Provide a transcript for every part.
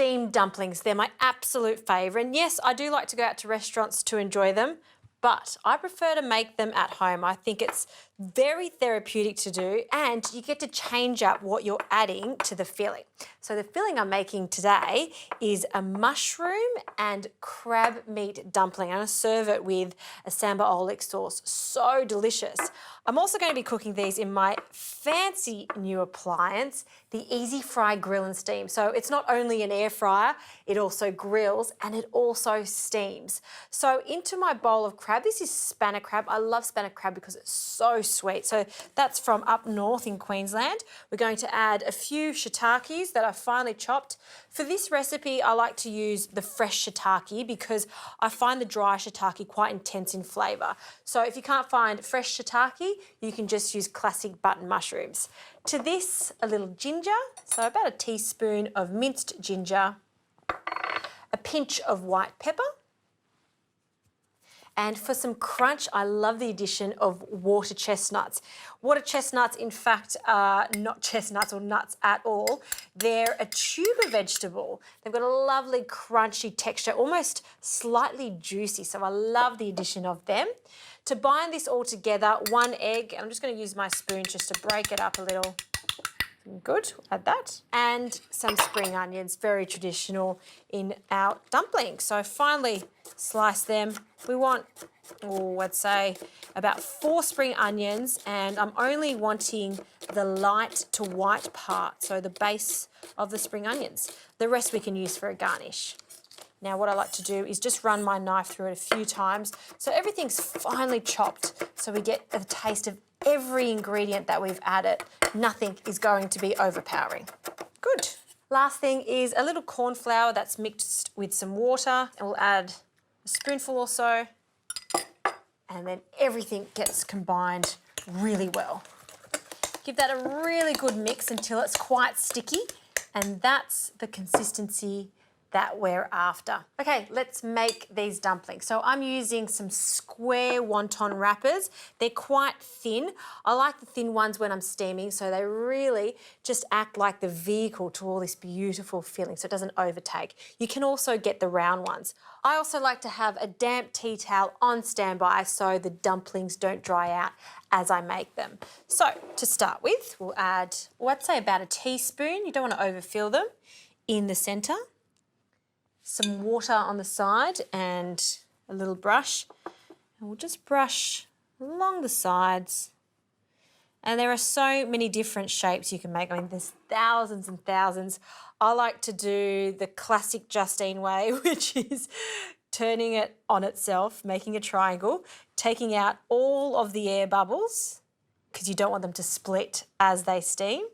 steamed dumplings. They're my absolute favourite. And yes, I do like to go out to restaurants to enjoy them, but I prefer to make them at home. I think it's very therapeutic to do, and you get to change up what you're adding to the filling. So the filling I'm making today is a mushroom and crab meat dumpling. I'm going to serve it with a samba oelek sauce. So delicious. I'm also going to be cooking these in my fancy new appliance, the Easy Fry Grill and Steam. So it's not only an air fryer, it also grills and it also steams. So into my bowl of crab, this is spanner crab. I love spanner crab because it's so sweet. So that's from up north in Queensland. We're going to add a few shiitakes that I've finely chopped. For this recipe, I like to use the fresh shiitake because I find the dry shiitake quite intense in flavour. So if you can't find fresh shiitake, you can just use classic button mushrooms. To this, a little ginger, so about a teaspoon of minced ginger, a pinch of white pepper, and for some crunch, I love the addition of water chestnuts. Water chestnuts, in fact, are not chestnuts or nuts at all. They're a tuber vegetable. They've got a lovely crunchy texture, almost slightly juicy, so I love the addition of them. To bind this all together, 1 egg, and I'm just going to use my spoon just to break it up a little. Good, add that. And some spring onions, very traditional in our dumplings. So finally slice them. We want, I'd say about 4 spring onions, and I'm only wanting the light to white part, so the base of the spring onions. The rest we can use for a garnish. Now what I like to do is just run my knife through it a few times so everything's finely chopped so we get a taste of every ingredient that we've added. Nothing is going to be overpowering. Good. Last thing is a little corn flour that's mixed with some water, and we'll add a spoonful or so, and then everything gets combined really well. Give that a really good mix until it's quite sticky, and that's the consistency that we're after. Okay, let's make these dumplings. So I'm using some square wonton wrappers. They're quite thin. I like the thin ones when I'm steaming, so they really just act like the vehicle to all this beautiful filling, so it doesn't overtake. You can also get the round ones. I also like to have a damp tea towel on standby so the dumplings don't dry out as I make them. So to start with, we'll add, I'd say about a teaspoon, you don't want to overfill them, in the centre. Some water on the side and a little brush. And we'll just brush along the sides. And there are so many different shapes you can make. I mean, there's thousands and thousands. I like to do the classic Justine way, which is turning it on itself, making a triangle, taking out all of the air bubbles because you don't want them to split as they steam,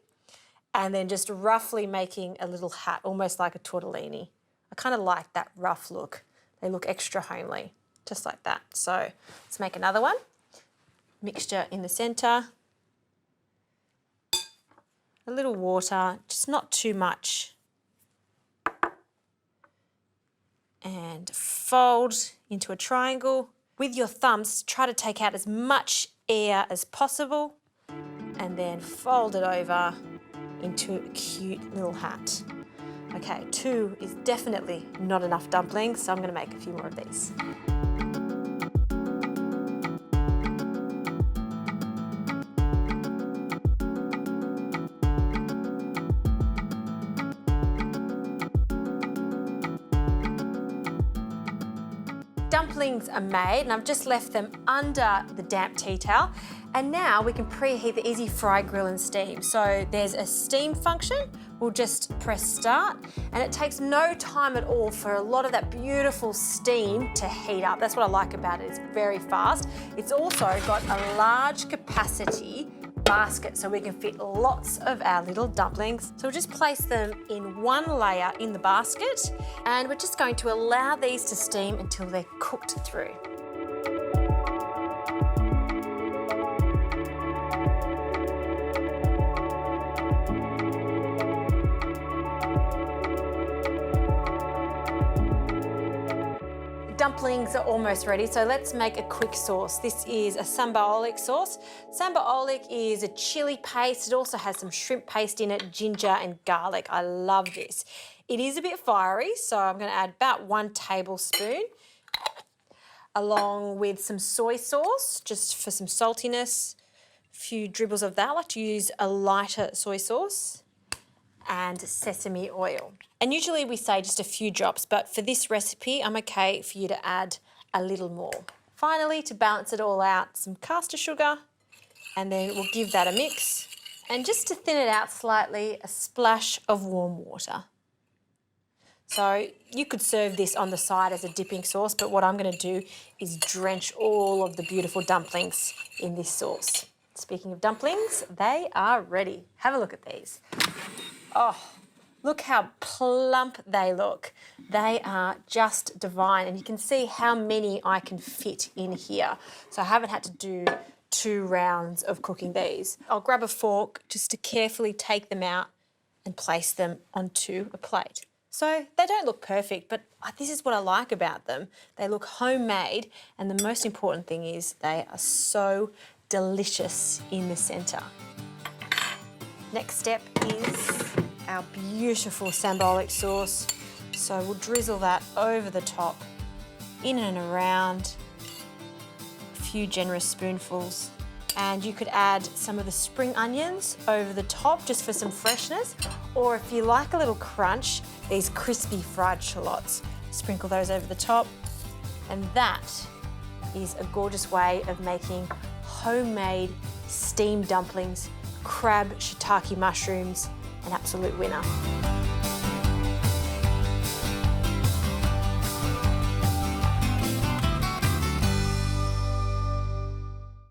and then just roughly making a little hat, almost like a tortellini. I kind of like that rough look. They look extra homely, just like that. So let's make another one. Mixture in the centre. A little water, just not too much. And fold into a triangle. With your thumbs, try to take out as much air as possible, and then fold it over into a cute little hat. Okay, 2 is definitely not enough dumplings, so I'm going to make a few more of these. Dumplings are made, and I've just left them under the damp tea towel. And now we can preheat the Easy Fry Grill and Steam. So there's a steam function. We'll just press start, and it takes no time at all for a lot of that beautiful steam to heat up. That's what I like about it. It's very fast. It's also got a large capacity basket so we can fit lots of our little dumplings. So we'll just place them in one layer in the basket, and we're just going to allow these to steam until they're cooked through. Dumplings are almost ready, so let's make a quick sauce. This is a samba oelek sauce. Samba oelek is a chili paste. It also has some shrimp paste in it, ginger and garlic. I love this. It is a bit fiery, so I'm going to add about 1 tablespoon along with some soy sauce, just for some saltiness, a few dribbles of that. I like to use a lighter soy sauce, and sesame oil. And usually we say just a few drops, but for this recipe, I'm okay for you to add a little more. Finally, to balance it all out, some caster sugar, and then we'll give that a mix. And just to thin it out slightly, a splash of warm water. So you could serve this on the side as a dipping sauce, but what I'm going to do is drench all of the beautiful dumplings in this sauce. Speaking of dumplings, they are ready. Have a look at these. Oh, look how plump they look. They are just divine, and you can see how many I can fit in here. So I haven't had to do 2 rounds of cooking these. I'll grab a fork just to carefully take them out and place them onto a plate. So they don't look perfect, but this is what I like about them. They look homemade, and the most important thing is they are so delicious in the centre. Next step is our beautiful sambolic sauce. So we'll drizzle that over the top, in and around, a few generous spoonfuls. And you could add some of the spring onions over the top just for some freshness, or if you like a little crunch, these crispy fried shallots. Sprinkle those over the top, and that is a gorgeous way of making homemade steamed dumplings, crab shiitake mushrooms, an absolute winner.